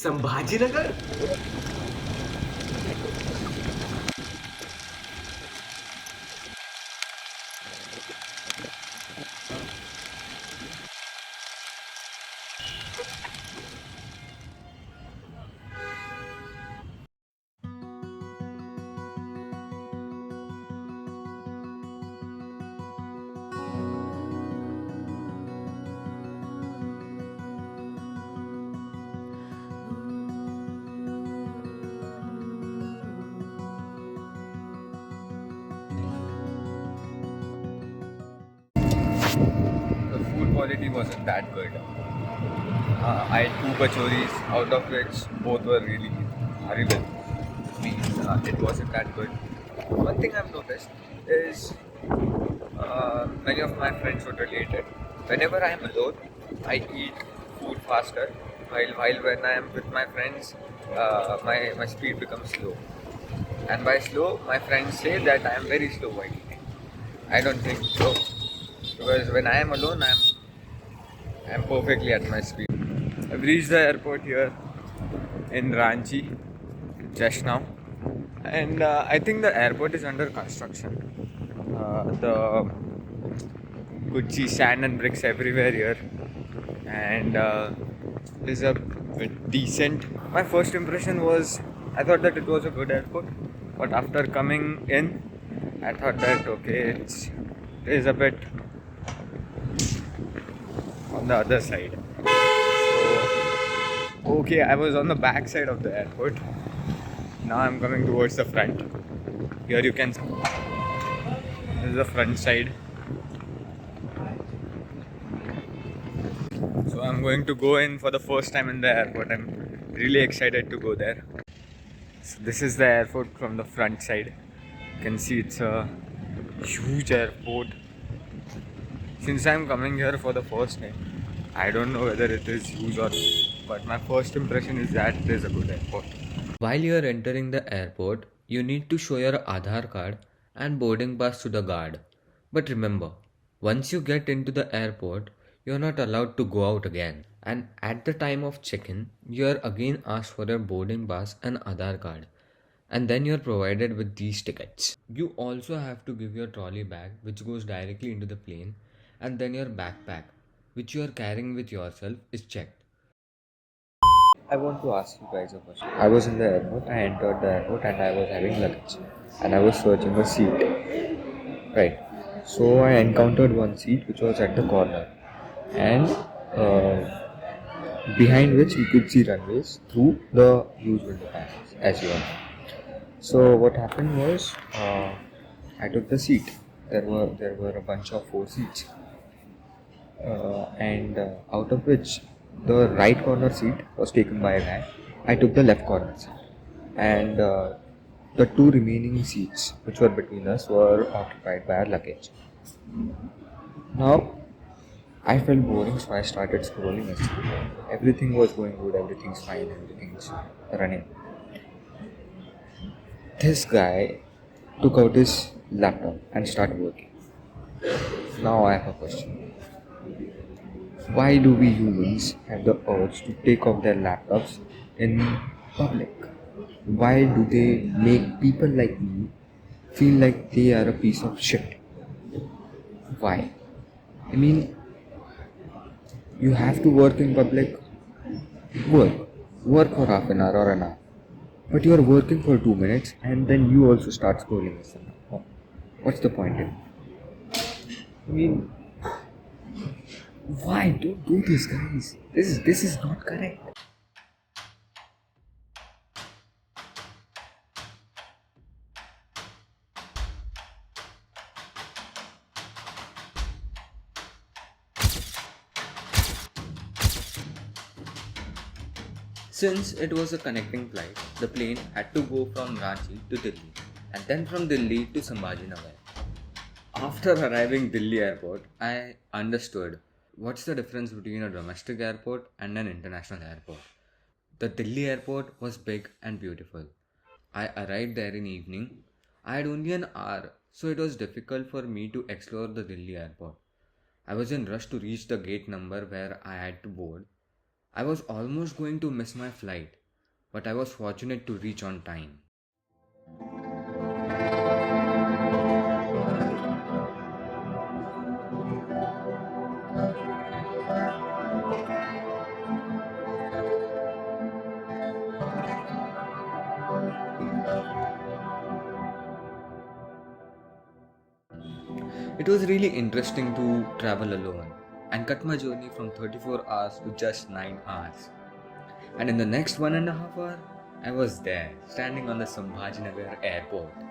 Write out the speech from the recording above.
Sambhajinagar. The food quality wasn't that good. I had two kachoris, out of which both were really horrible. It wasn't that good. One thing I've noticed is many of my friends would relate it. Whenever I am alone, I eat food faster. While when I am with my friends, my speed becomes slow. And by slow, my friends say that I am very slow while eating. I don't think so. Because when I am alone, I'm perfectly at my speed. I've reached the airport here in Ranchi just now, and I think the airport is under construction. The could see sand and bricks everywhere here, and is a bit decent. My first impression was I thought that it was a good airport, but after coming in, I thought that okay, it is a bit on the other side. So okay, I was on the back side of the airport. Now I'm coming towards the front. Here you can see this is the front side. So I'm going to go in for the first time in the airport. I'm really excited to go there. So this is the airport from the front side. You can see it's a huge airport. Since I'm coming here for the first time, I don't know whether it is huge or not, but my first impression is that it is a good airport. While you are entering the airport, you need to show your Aadhaar card and boarding pass to the guard. But remember, once you get into the airport, you are not allowed to go out again. And at the time of check-in, you are again asked for your boarding pass and Aadhaar card. And then you are provided with these tickets. You also have to give your trolley bag, which goes directly into the plane, and then your backpack, which you are carrying with yourself, is checked. I want to ask you guys a question. I was in the airport, I entered the airport and I was having luggage and I was searching a seat. Right. So I encountered one seat which was at the corner and behind which we could see runways through the huge window panels as you know. So what happened was I took the seat. There were a bunch of four seats, and out of which the right corner seat was taken by a guy. I took the left corner seat, and the two remaining seats, which were between us, were occupied by our luggage. Now, I felt boring, so I started scrolling. Everything was going good, everything's fine, everything's running. This guy took out his laptop and started working. Now, I have a question. Why do we humans have the urge to take off their laptops in public? Why do they make people like me feel like they are a piece of shit? Why? I mean, you have to work in public, work. Work for half an hour or an hour. But you are working for 2 minutes and then you also start scrolling. What's the point in it? I mean, why? Don't do this, guys. This is not correct. Since it was a connecting flight, the plane had to go from Ranchi to Delhi and then from Delhi to Sambhajinagar. After arriving Delhi airport, I understood what's the difference between a domestic airport and an international airport. The Delhi airport was big and beautiful. I arrived there in evening. I had only an hour, so it was difficult for me to explore the Delhi airport. I was in rush to reach the gate number where I had to board. I was almost going to miss my flight, but I was fortunate to reach on time. It was really interesting to travel alone and cut my journey from 34 hours to just 9 hours. And in the next 1.5 hours, I was there, standing on the Sambhajinagar airport.